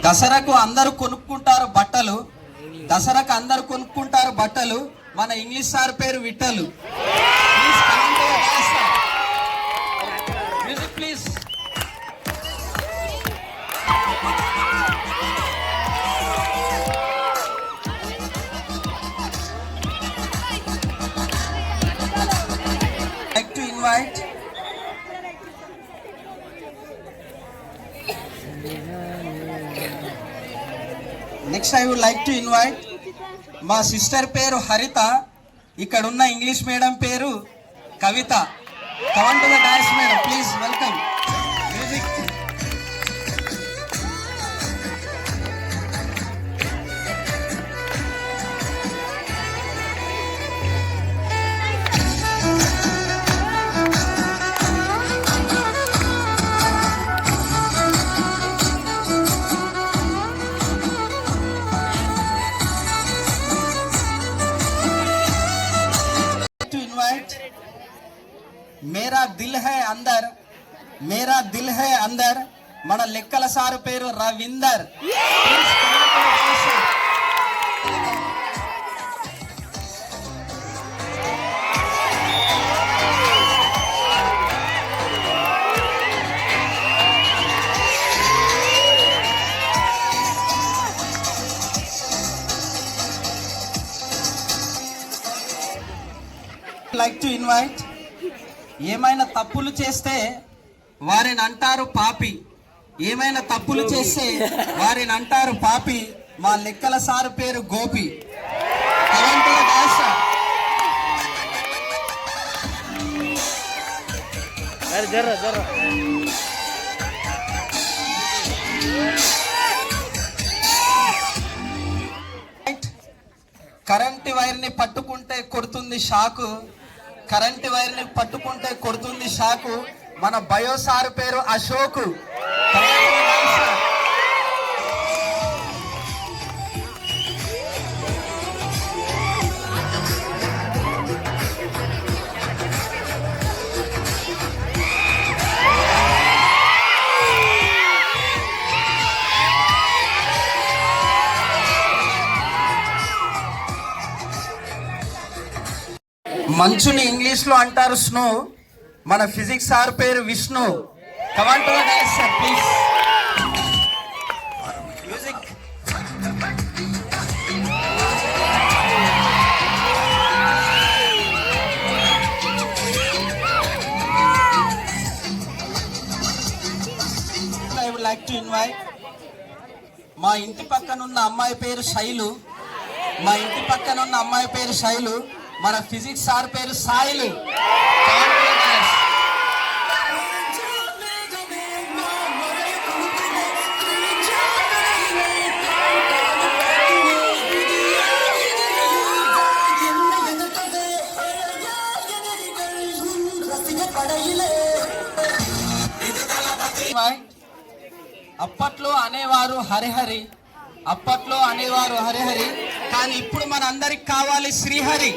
దసరాకు అందరూ కొనుక్కుంటారు బట్టలు. దసరాకు అందరూ కొనుక్కుంటారు బట్టలు. మన ఇంగ్లీష్ సార్ పేరు Vittal. Music please. Like to invite next I would like to invite మా సిస్టర్ పేరు హరిత. ఇక్కడ ఉన్న ఇంగ్లీష్ మేడం పేరు Kavitha. Come to the dance madam please. Welcome. Music. మేరా దిల్ హై అందర్, మేరా దిల్ హై అందర్. మన లెక్కల సారు పేరు రవీందర్. లైక్ టు ఇన్వైట్ ఏమైనా తప్పులు చేస్తే వారిని అంటారు పాపి. ఏమైనా తప్పులు చేస్తే వారిని అంటారు పాపి. మా లెక్కల సారు పేరు గోపి. కరెంట్ వైర్ ని పట్టుకుంటే కొడుతుంది షాకు. కరెంట్ వైర్ ని పట్టుకుంటే కొడుతుంది షాకు. మన బయో సార్ పేరు అశోక్. మంచుని ఇంగ్లీష్ లో అంటారు స్నో. మన ఫిజిక్స్ సార్ పేరు Vishnu. Come on to the dance sir please. Music. I would like to invite మా ఇంటి పక్కన ఉన్న అమ్మాయి పేరు శైలు. మా ఇంటి పక్కన ఉన్న అమ్మాయి పేరు శైలు. మన ఫిజిక్స్ సార్ పేరు సాయిలు. అప్పట్లో అనేవారు హరిహరి, అప్పట్లో అనేవారు హరిహరి, కానీ ఇప్పుడు మన అందరికి కావాలి శ్రీహరి.